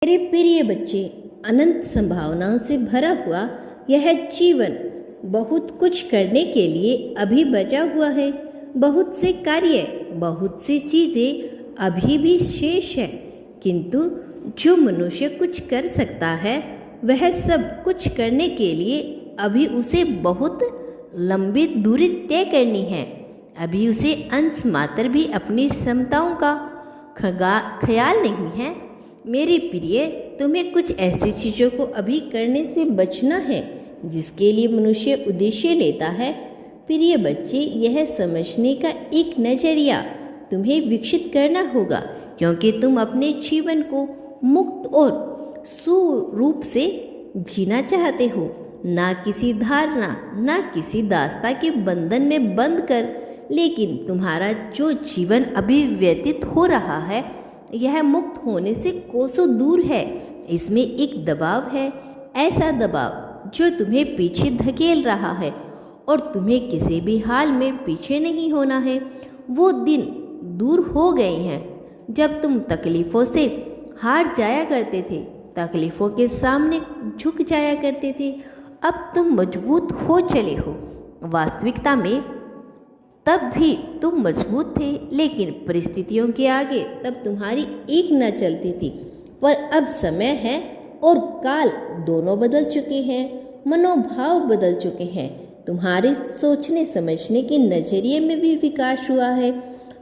मेरे प्रिय बच्चे, अनंत संभावनाओं से भरा हुआ यह जीवन बहुत कुछ करने के लिए अभी बचा हुआ है। बहुत से कार्य, बहुत सी चीज़ें अभी भी शेष है, किंतु जो मनुष्य कुछ कर सकता है वह सब कुछ करने के लिए अभी उसे बहुत लंबी दूरी तय करनी है। अभी उसे अंश मात्र भी अपनी क्षमताओं का ख्याल नहीं है। मेरे प्रिय, तुम्हें कुछ ऐसी चीज़ों को अभी करने से बचना है जिसके लिए मनुष्य उद्देश्य लेता है। प्रिय बच्चे, यह समझने का एक नज़रिया तुम्हें विकसित करना होगा, क्योंकि तुम अपने जीवन को मुक्त और सुरूप से जीना चाहते हो, ना किसी धारणा, ना किसी दास्ता के बंधन में बंध कर। लेकिन तुम्हारा जो जीवन अभी व्यतीत हो रहा है यह मुक्त होने से कोसों दूर है। इसमें एक दबाव है, ऐसा दबाव जो तुम्हें पीछे धकेल रहा है, और तुम्हें किसी भी हाल में पीछे नहीं होना है। वो दिन दूर हो गए हैं जब तुम तकलीफ़ों से हार जाया करते थे, तकलीफ़ों के सामने झुक जाया करते थे। अब तुम मजबूत हो चले हो। वास्तविकता में तब भी तुम मजबूत थे, लेकिन परिस्थितियों के आगे तब तुम्हारी एक न चलती थी। पर अब समय है और काल दोनों बदल चुके हैं, मनोभाव बदल चुके हैं, तुम्हारे सोचने समझने के नज़रिए में भी विकास हुआ है।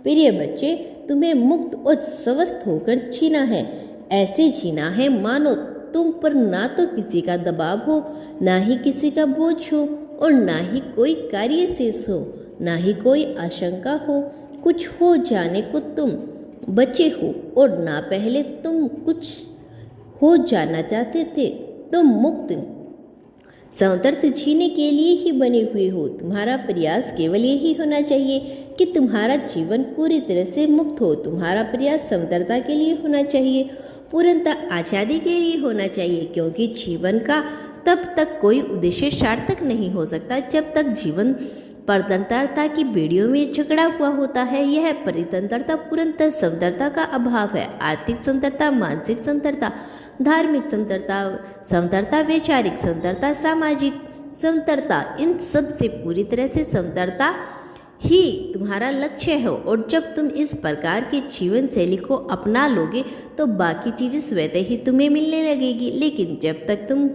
प्रिय बच्चे, तुम्हें मुक्त और स्वस्थ होकर जीना है। ऐसे जीना है मानो तुम पर ना तो किसी का दबाव हो, ना ही किसी का बोझ हो, और ना ही कोई कार्य शेष हो, ना ही कोई आशंका हो। कुछ हो जाने को तुम बचे हो, और ना पहले तुम कुछ हो जाना चाहते थे। तुम मुक्त स्वतंत्र जीने के लिए ही बने हुए हो। तुम्हारा प्रयास केवल यही होना चाहिए कि तुम्हारा जीवन पूरी तरह से मुक्त हो। तुम्हारा प्रयास स्वतंत्रता के लिए होना चाहिए, पूर्णतः आज़ादी के लिए होना चाहिए, क्योंकि जीवन का तब तक कोई उद्देश्य सार्थक नहीं हो सकता जब तक जीवन परतंत्रता की बेड़ियों में जकड़ा हुआ होता है। यह परितंत्रता पूर्णतः स्वतंत्रता का अभाव है। आर्थिक स्वतंत्रता, मानसिक स्वतंत्रता, धार्मिक स्वतंत्रता, वैचारिक स्वतंत्रता, सामाजिक स्वतंत्रता, इन सब से पूरी तरह से स्वतंत्रता ही तुम्हारा लक्ष्य है। और जब तुम इस प्रकार की जीवन शैली को अपना लोगे तो बाकी चीज़ें स्वतः ही तुम्हें मिलने लगेगी। लेकिन जब तक तुम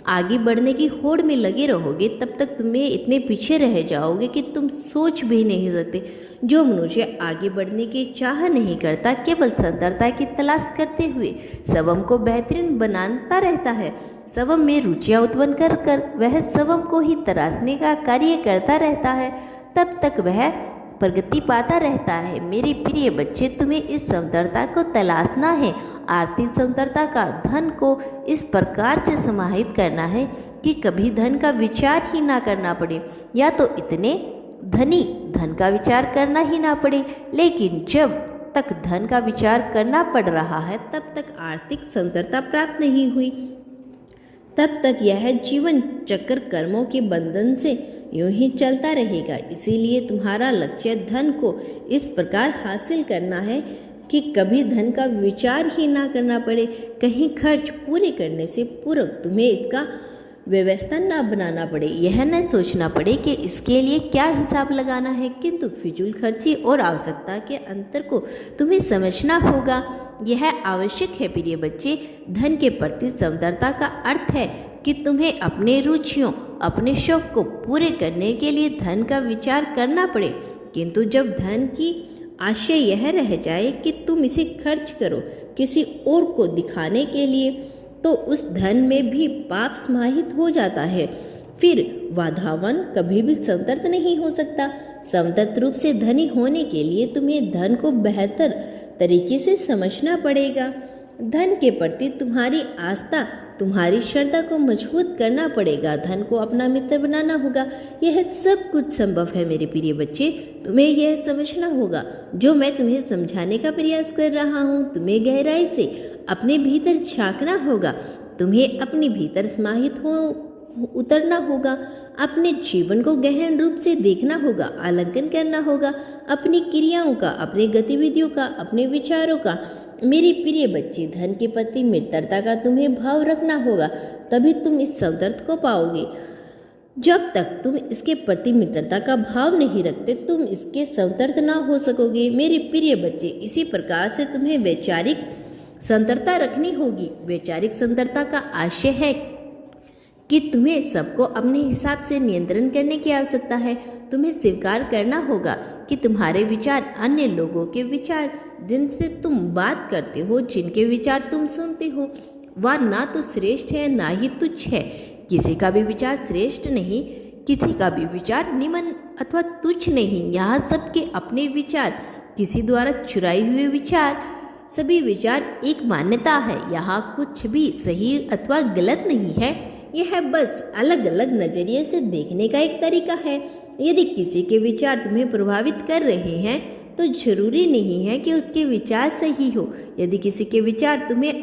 आगे बढ़ने की होड़ में लगे रहोगे तब तक तुम्हें इतने पीछे रह जाओगे कि तुम सोच भी नहीं सकते। जो मनुष्य आगे बढ़ने की चाह नहीं करता, केवल स्वतंत्रता की तलाश करते हुए स्वयं को बेहतरीन बनाता रहता है, स्वयं में रुचियाँ उत्पन्न कर कर वह स्वयं को ही तराशने का कार्य करता रहता है, तब तक वह प्रगति पाता रहता है। मेरे प्रिय बच्चे, तुम्हें इस स्वतंत्रता को तलाशना है। आर्थिक स्वतंत्रता का धन को इस प्रकार से समाहित करना है कि कभी धन का विचार ही ना करना पड़े, या तो इतने धनी धन का विचार करना ही ना पड़े। लेकिन जब तक धन का विचार करना पड़ रहा है तब तक आर्थिक स्वतंत्रता प्राप्त नहीं हुई। तब तक यह जीवन चक्र कर्मों के बंधन से यूं ही चलता रहेगा। इसीलिए तुम्हारा लक्ष्य धन को इस प्रकार हासिल करना है कि कभी धन का विचार ही ना करना पड़े। कहीं खर्च पूरे करने से पूर्व तुम्हें इसका व्यवस्था ना बनाना पड़े, यह न सोचना पड़े कि इसके लिए क्या हिसाब लगाना है, किंतु फिजूल खर्ची और आवश्यकता के अंतर को तुम्हें समझना होगा। यह आवश्यक है प्रिय बच्चे। धन के प्रति स्वतंत्रता का अर्थ है कि तुम्हें अपने रुचियों, अपने शौक को पूरे करने के लिए धन का विचार करना पड़े, किंतु जब धन की आशय यह रह जाए कि तुम इसे खर्च करो किसी और को दिखाने के लिए, तो उस धन में भी पाप समाहित हो जाता है। फिर वाधावन कभी भी स्वतंत्र नहीं हो सकता। स्वतंत्र रूप से धनी होने के लिए तुम्हें धन को बेहतर तरीके से समझना पड़ेगा। धन के प्रति तुम्हारी आस्था, तुम्हारी श्रद्धा को मजबूत करना पड़ेगा। धन को अपना मित्र बनाना होगा। यह सब कुछ संभव है मेरे प्रिय बच्चे। तुम्हें यह समझना होगा जो मैं तुम्हें समझाने का प्रयास कर रहा हूँ। तुम्हें गहराई से अपने भीतर झांकना होगा। तुम्हें अपने भीतर समाहित हो उतरना होगा। अपने जीवन को गहन रूप से देखना होगा, आलंकन करना होगा। अपनी क्रियाओं का, अपनी गतिविधियों का, अपने विचारों का मेरी प्रिय बच्ची, धन के प्रति मित्रता का तुम्हें भाव रखना होगा, तभी तुम इस सौंदर्य को पाओगे। जब तक तुम इसके प्रति मित्रता का भाव नहीं रखते, तुम इसके सौंदर्य ना हो सकोगे। मेरे प्रिय बच्चे, इसी प्रकार से तुम्हें वैचारिक संतरता रखनी होगी। वैचारिक संतरता का आशय है कि तुम्हें सबको अपने हिसाब से नियंत्रण करने की आवश्यकता है। तुम्हें स्वीकार करना होगा कि तुम्हारे विचार अन्य लोगों के विचार, जिनसे तुम बात करते हो, जिनके विचार तुम सुनते हो, वह ना तो श्रेष्ठ है ना ही तुच्छ है। किसी का भी विचार श्रेष्ठ नहीं, किसी का भी विचार निम्न अथवा तुच्छ नहीं। यहाँ सबके अपने विचार, किसी द्वारा चुराए हुए विचार, सभी विचार एक मान्यता है। यहाँ कुछ भी सही अथवा गलत नहीं है, यह बस अलग अलग नजरिए से देखने का एक तरीका है। यदि किसी के विचार तुम्हें प्रभावित कर रहे हैं तो जरूरी नहीं है कि उसके विचार सही हो। यदि किसी के विचार तुम्हें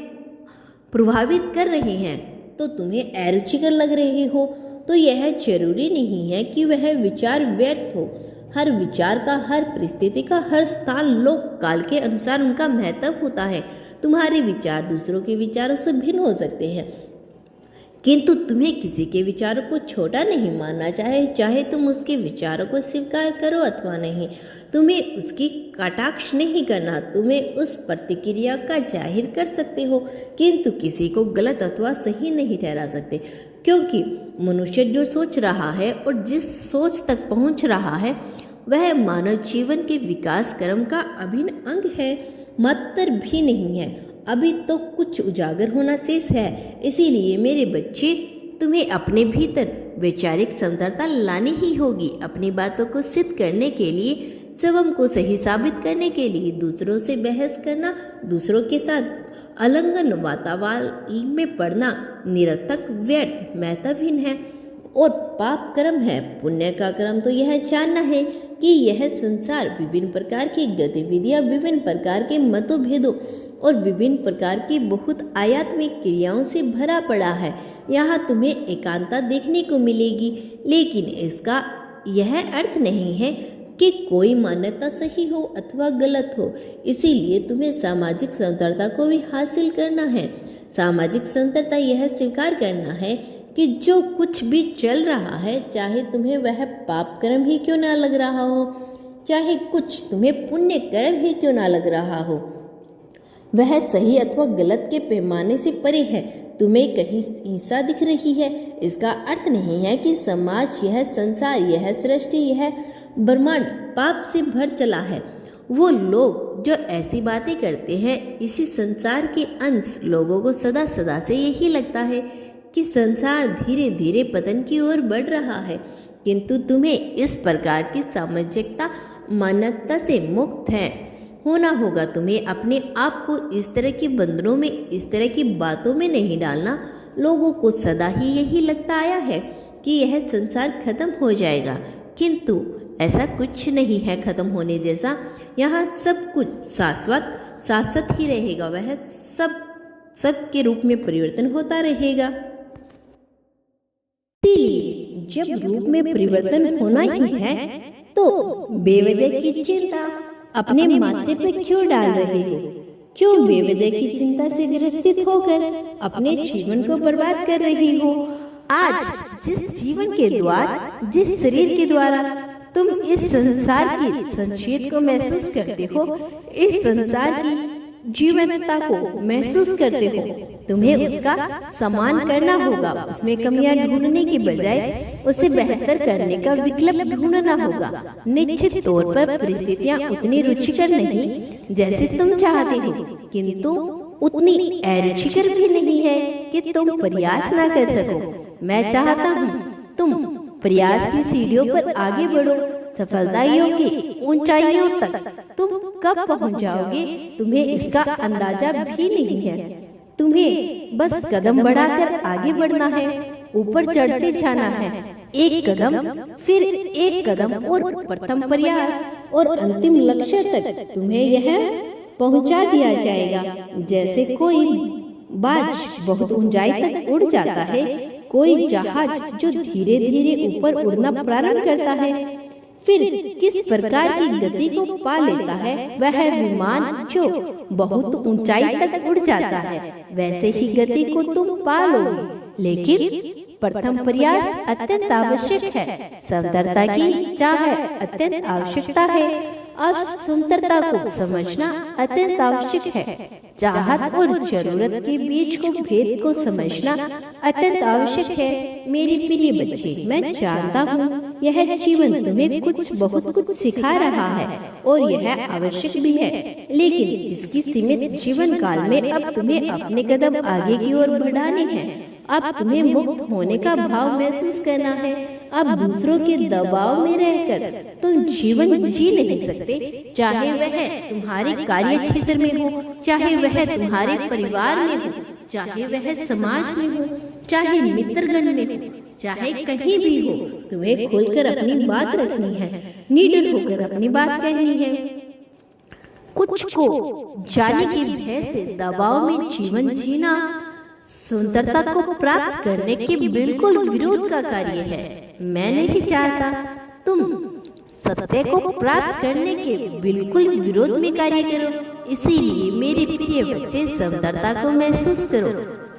प्रभावित कर रहे हैं तो तुम्हें अरुचिकर लग रहे हो, तो यह जरूरी नहीं है कि वह विचार व्यर्थ हो। हर विचार का, हर परिस्थिति का, हर स्थान, लोक, काल के अनुसार उनका महत्व होता है। तुम्हारे विचार दूसरों के विचारों से भिन्न हो सकते हैं, किंतु तुम्हें किसी के विचारों को छोटा नहीं मानना चाहे तुम उसके विचारों को स्वीकार करो अथवा नहीं। तुम्हें उसकी कटाक्ष नहीं करना, तुम्हें उस प्रतिक्रिया का जाहिर कर सकते हो, किंतु किसी को गलत अथवा सही नहीं ठहरा सकते, क्योंकि मनुष्य जो सोच रहा है और जिस सोच तक पहुंच रहा है वह मानव जीवन के विकास क्रम का अभिन्न अंग है, मात्र भी नहीं है। अभी तो कुछ उजागर होना शेष है। इसीलिए मेरे बच्चे, तुम्हें अपने भीतर वैचारिक संतरता लानी ही होगी। अपनी बातों को सिद्ध करने के लिए, स्वयं को सही साबित करने के लिए दूसरों से बहस करना, दूसरों के साथ अलंगन वातावरण में पड़ना निरर्थक, व्यर्थ, महत्वहीन है और पाप कर्म है। पुण्य का कर्म तो यह जानना है कि यह संसार विभिन्न प्रकार की गतिविधियां, विभिन्न प्रकार के मतभेदों और विभिन्न प्रकार की बहुत आध्यात्मिक क्रियाओं से भरा पड़ा है। यहाँ तुम्हें एकांतता देखने को मिलेगी, लेकिन इसका यह अर्थ नहीं है कि कोई मान्यता सही हो अथवा गलत हो। इसीलिए तुम्हें सामाजिक संतरता को भी हासिल करना है। सामाजिक संतरता यह स्वीकार करना है कि जो कुछ भी चल रहा है, चाहे तुम्हें वह पाप कर्म ही क्यों ना लग रहा हो, चाहे कुछ तुम्हें पुण्य कर्म ही क्यों ना लग रहा हो, वह सही अथवा गलत के पैमाने से परे है। तुम्हें कहीं हिंसा दिख रही है, इसका अर्थ नहीं है कि समाज, यह संसार, यह सृष्टि, यह ब्रह्मांड पाप से भर चला है। वो लोग जो ऐसी बातें करते हैं, इसी संसार के अंश लोगों को सदा सदा से यही लगता है कि संसार धीरे धीरे पतन की ओर बढ़ रहा है, किंतु तुम्हें इस प्रकार की सामाजिकता, मान्यता से मुक्त है होना होगा। तुम्हें अपने आप को इस तरह के बंधनों में, इस तरह की बातों में नहीं डालना। लोगों को सदा ही यही लगता आया है कि यह संसार खत्म हो जाएगा, किंतु ऐसा कुछ नहीं है खत्म होने जैसा। यहाँ सब कुछ शाश्वत ही रहेगा, वह सब के रूप में परिवर्तन होता रहेगा। इसीलिए जब रूप में परिवर्तन होना ही है तो बेवजह की चिंता अपने माथे पे क्यों डाल रहे हो? क्यों बेवजह की चिंता से ग्रसित होकर अपने जीवन को बर्बाद कर रही हो? आज जिस जीवन के द्वारा, जिस शरीर के द्वारा तुम इस संसार की संक्षेप को महसूस करते हो, इस संसार की जीवंतता को महसूस करते हो, तुम्हें उसका सम्मान करना होगा। उसमें कमियां ढूंढने की बजाय उसे बेहतर करने का विकल्प ढूंढना होगा। निश्चित तौर पर परिस्थितियां उतनी रुचिकर नहीं जैसे तुम चाहते हो, किंतु उतनी अरुचिकर भी नहीं है कि तुम प्रयास ना कर सको। मैं चाहता हूँ तुम प्रयास की सीढ़ियों पर आगे बढ़ो। सफलताओं की ऊंचाइयों तक तुम कब पहुंच जाओगे, तुम्हें इसका अंदाजा भी नहीं है। तुम्हें बस कदम बढ़ाकर आगे बढ़ना है, ऊपर चढ़ते जाना है, एक कदम फिर एक कदम, और प्रथम प्रयास और अंतिम लक्ष्य तक तुम्हें यह पहुंचा दिया जाएगा। जैसे कोई बाज बहुत ऊंचाई तक उड़ जाता है, कोई जहाज जो धीरे धीरे ऊपर उड़ना प्रारंभ करता है, फिर किस प्रकार की गति को पा लेता है वह विमान जो बहुत ऊंचाई तक उड़ जाता है, वैसे ही गति को तुम पा लोगे। लेकिन प्रथम प्रयास अत्यंत आवश्यक है। सुंदरता की चाह अत्यंत आवश्यकता है और सुंदरता को समझना अत्यंत आवश्यक है। चाहत और जरूरत के बीच को भेद को समझना अत्यंत आवश्यक है। मेरे प्रिय बच्चे, मैं जानता हूँ यह जीवन तुम्हें बहुत कुछ सिखा रहा है और यह आवश्यक भी है, लेकिन इसकी सीमित जीवन काल में अब तुम्हें अपने कदम आगे की ओर बढ़ाने हैं। अब तुम्हें मुक्त होने का भाव महसूस करना है। अब दूसरों के दबाव में रहकर तुम जीवन जी नहीं सकते, चाहे वह तुम्हारे कार्य क्षेत्र में हो, चाहे वह तुम्हारे परिवार में हो, चाहे वह समाज में हो, चाहे मित्रगण में हो, चाहे कहीं भी हो। तुम्हें खुलकर अपनी बात रखनी है, निडर होकर अपनी बात कहनी है। कुछ को जाने के भय से दबाव में जीवन जीना सुंदरता को प्राप्त करने के बिल्कुल विरोध का कार्य है। मैं नहीं चाहता तुम सत्य को प्राप्त करने के बिल्कुल विरोध में कार्य करो। इसीलिए मेरे प्रिय बच्चे, सुंदरता को महसूस करो।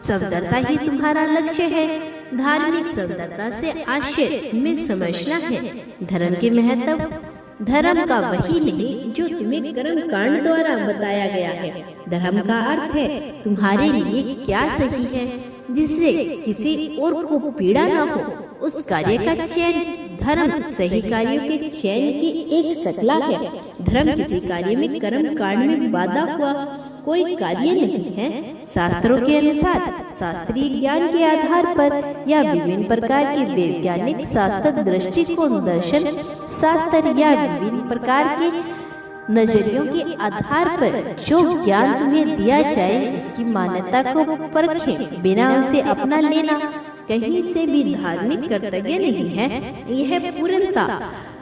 सुंदरता ही तुम्हारा लक्ष्य है। धार्मिक सुंदरता से आशय में समझना है धर्म के महत्व। धर्म का वही नहीं जो तुम्हें कर्म कांड द्वारा बताया गया है। धर्म का अर्थ है तुम्हारे लिए क्या सही है, जिससे किसी और को पीड़ा न हो, उस कार्य का चयन। धर्म सही कार्यों के चयन की एक शक्ला है। धर्म किसी कार्य में कर्म कांड में बाधा हुआ कोई कार्य नहीं है। शास्त्रों के अनुसार शास्त्रीय ज्ञान के आधार पर या विभिन्न प्रकार के वैज्ञानिक शास्त्र दृष्टिकोण, दर्शन शास्त्र या विभिन्न प्रकार के नजरियों के आधार पर जो ज्ञान तुम्हें दिया जाए उसकी मान्यता को परखें, बिना उसे अपना लेना कहीं से भी धार्मिक कर्तव्य नहीं है। यह पूर्णता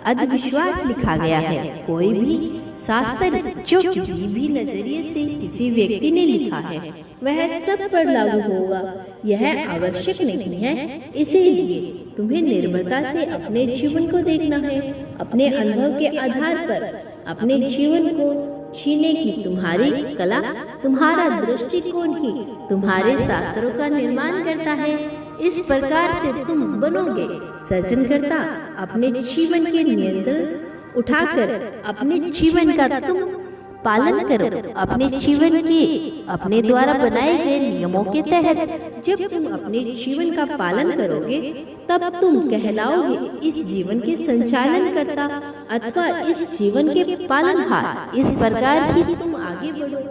अंधविश्वास लिखा गया है। कोई भी शास्त्र जो किसी भी नजरिए से किसी व्यक्ति ने लिखा है वह सब पर लागू होगा, यह आवश्यक नहीं है। इसीलिए तुम्हें निर्भरता से अपने जीवन को देखना है। अपने अनुभव के आधार पर अपने जीवन को जीने की तुम्हारी कला, तुम्हारा दृष्टिकोण ही तुम्हारे शास्त्रों का निर्माण करता है। इस प्रकार से तुम बनोगे सृजनकर्ता। अपने जीवन के नियंत्रण उठाकर अपने जीवन का तुम पालन करो। अपने जीवन के अपने द्वारा बनाए गए नियमों के तहत जब तुम अपने जीवन का पालन करोगे तब तुम कहलाओगे इस जीवन के संचालन करता अथवा इस जीवन के पालनहार। इस प्रकार ही तुम आगे बढ़ो।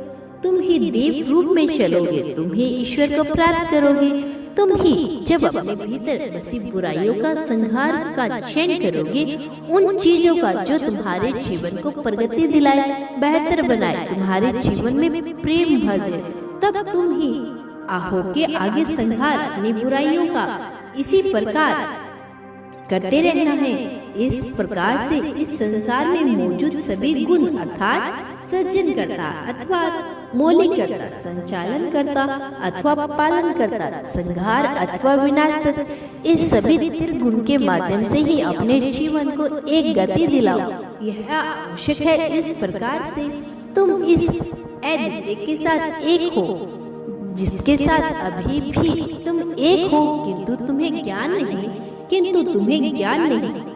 तुम ही देव रूप में चलोगे, तुम ही ईश्वर को प्राप्त करोगे। तुम ही जब अपने भीतर बसी बुराइयों का संहार का चयन करोगे, उन चीजों का जो तुम्हारे जीवन को प्रगति दिलाए, बेहतर बनाए, तुम्हारे जीवन में प्रेम भर दे, तब तुम ही आहो के आगे संहार अपनी बुराइयों का इसी प्रकार करते रहना है। इस प्रकार से इस संसार में मौजूद सभी गुण अर्थात सृजन करता अथवा मौलिक करता, संचालन करता अथवा पालन करता, संहार अथवा विनाश, इस सभी त्रिगुण के माध्यम से ही अपने जीवन को एक गति दिलाओ। यह आवश्यक है। इस प्रकार से तुम इस अद्वितीय के साथ एक हो, जिसके साथ अभी भी तुम एक हो, किंतु तुम्हें ज्ञान नहीं,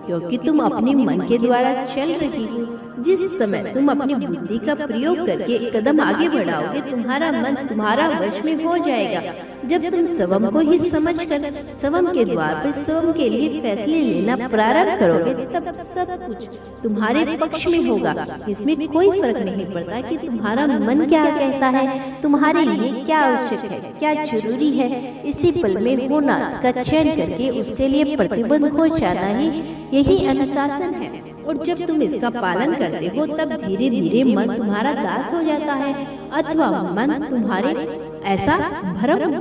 क्योंकि तुम अपने मन के द्वारा चल रही हो। जिस समय तुम अपनी बुद्धि का प्रयोग करके कदम आगे बढ़ाओगे, तुम्हारा मन तुम्हारा वश में हो जाएगा। जब तुम स्वयं को ही समझकर स्वयं के द्वार पर स्वयं के लिए फैसले लेना प्रारंभ करोगे, तब सब कुछ तुम्हारे पक्ष में होगा। इसमें कोई फर्क नहीं पड़ता कि तुम्हारा मन क्या कहता है, तुम्हारे लिए क्या आवश्यक है, क्या जरूरी है। इसी पल में होना, इसका चयन करके उसके लिए प्रतिबद्ध हो जाना ही यही अनुशासन है। और जब तुम इसका पालन करते हो तब धीरे धीरे मन तुम्हारा दास हो जाता है, अथवा मन तुम्हारे ऐसा भ्रम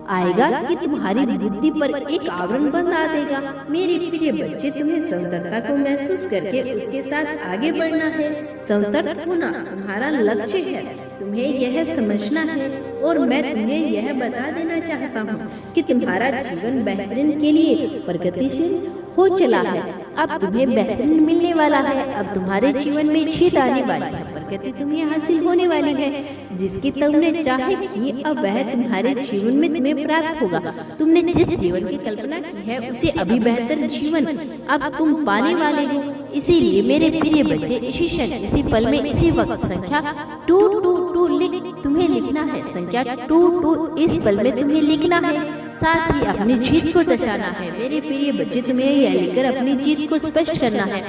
आएगा कि तुम्हारी बुद्धि पर एक आवरण बंधा देगा। मेरे प्रिय बच्चे, तुम्हें सुंदरता को महसूस करके उसके साथ आगे बढ़ना है। सुंदर होना तुम्हारा लक्ष्य है। तुम्हें यह समझना है और मैं तुम्हें यह बता देना चाहता हूँ कि तुम्हारा जीवन बेहतरीन के लिए प्रगतिशील हो चला है। अब तुम्हें बेहतरीन मिलने वाला है। अब तुम्हारे जीवन में जीत आने वाली है, प्रगति तुम्हें हासिल होने वाली है। जिसकी तुमने चाहे की अब वह तुम्हारे जीवन में तुम्हें प्राप्त होगा। तुमने जिस जीवन की कल्पना की है उसे अभी बेहतर जीवन अब तुम पाने वाले हो। इसीलिए मेरे प्रिय बच्चे, इसी क्षण, इसी पल में, इसी वक्त संख्या 222 तुम्हें लिखना है। संख्या 22 इस पल में तुम्हें लिखना है, साथ ही अपनी जीत को दर्शाना है। मेरे प्रिय बच्चे, तुम्हें यह लिखकर अपनी जीत को स्पष्ट करना है।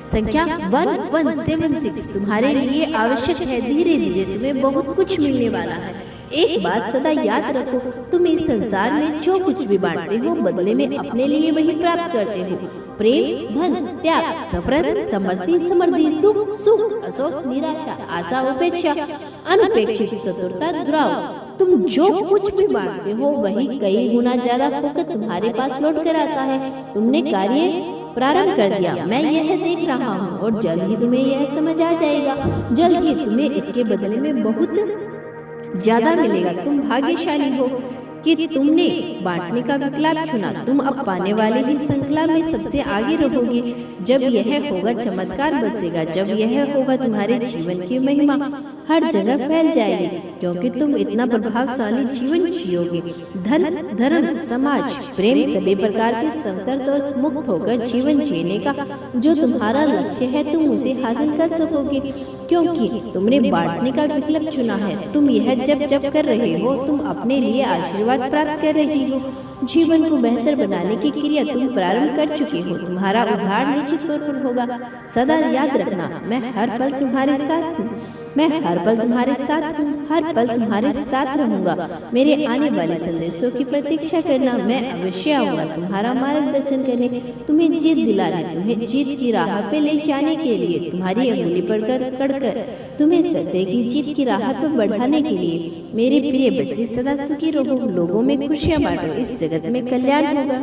संख्या 1176 तुम्हारे लिए आवश्यक है। धीरे धीरे तुम्हें बहुत कुछ मिलने वाला है। एक बात सदा याद रखो, तुम इस संसार में जो कुछ भी बांटते हो बदले में अपने लिए वही प्राप्त करते हो। प्रेम, धन, त्याग, सफलता, समृद्धि, दुख, सुख, असोच, निराशा, आशा, उपेक्षा, अनपेक्षित, चतुरता, दुराव। तुम जो कुछ भी बांटते हो वही कई गुना ज्यादा होकर तुम्हारे पास लौट कर आता है। तुमने कार्य प्रारंभ कर दिया, मैं यह देख रहा हूँ और जल्द ही तुम्हें यह समझ आ जाएगा। जल्द ही तुम्हें इसके बदले में बहुत ज्यादा मिलेगा। तुम भाग्यशाली हो कि तुमने बांटने का विकल्प चुना। तुम अब पाने वाले ही श्रृंखला में सबसे आगे रहोगे। जब यह होगा चमत्कार बरसेगा। जब यह होगा तुम्हारे जीवन की महिमा हर जगह फैल जाएगी, क्योंकि तुम इतना प्रभावशाली जीवन जियोगे। धन, धर्म, समाज, प्रेम, सभी प्रकार के संकट और मुक्त होकर जीवन जीने का जो तुम्हारा लक्ष्य है तुम उसे हासिल कर सकोगे, क्योंकि तुमने बांटने का विकल्प चुना है। तुम यह जब कर रहे हो तुम अपने लिए आशीर्वाद प्राप्त कर रही हो। जीवन को बेहतर बनाने की क्रिया तुम प्रारंभ कर चुके हो। तुम्हारा उद्धार निश्चित तौर पर होगा। सदा याद रखना, मैं हर पल तुम्हारे साथ हूँ। मैं हर पल तुम्हारे साथ हूँ, हर पल तुम्हारे साथ रहूंगा। मेरे आने वाले संदेशों की प्रतीक्षा करना, मैं अवश्य आऊंगा तुम्हारा मार्गदर्शन करने, तुम्हें जीत दिलाने, तुम्हें जीत की राह पे ले जाने के लिए, तुम्हारी अंगुली पकड़कर तुम्हें सत्य की जीत की राह पे बढ़ाने के लिए। मेरे प्रिय बच्चे, सदा सुखी रहो, लोगों में खुशियाँ बांटो, इस जगत में कल्याण होगा।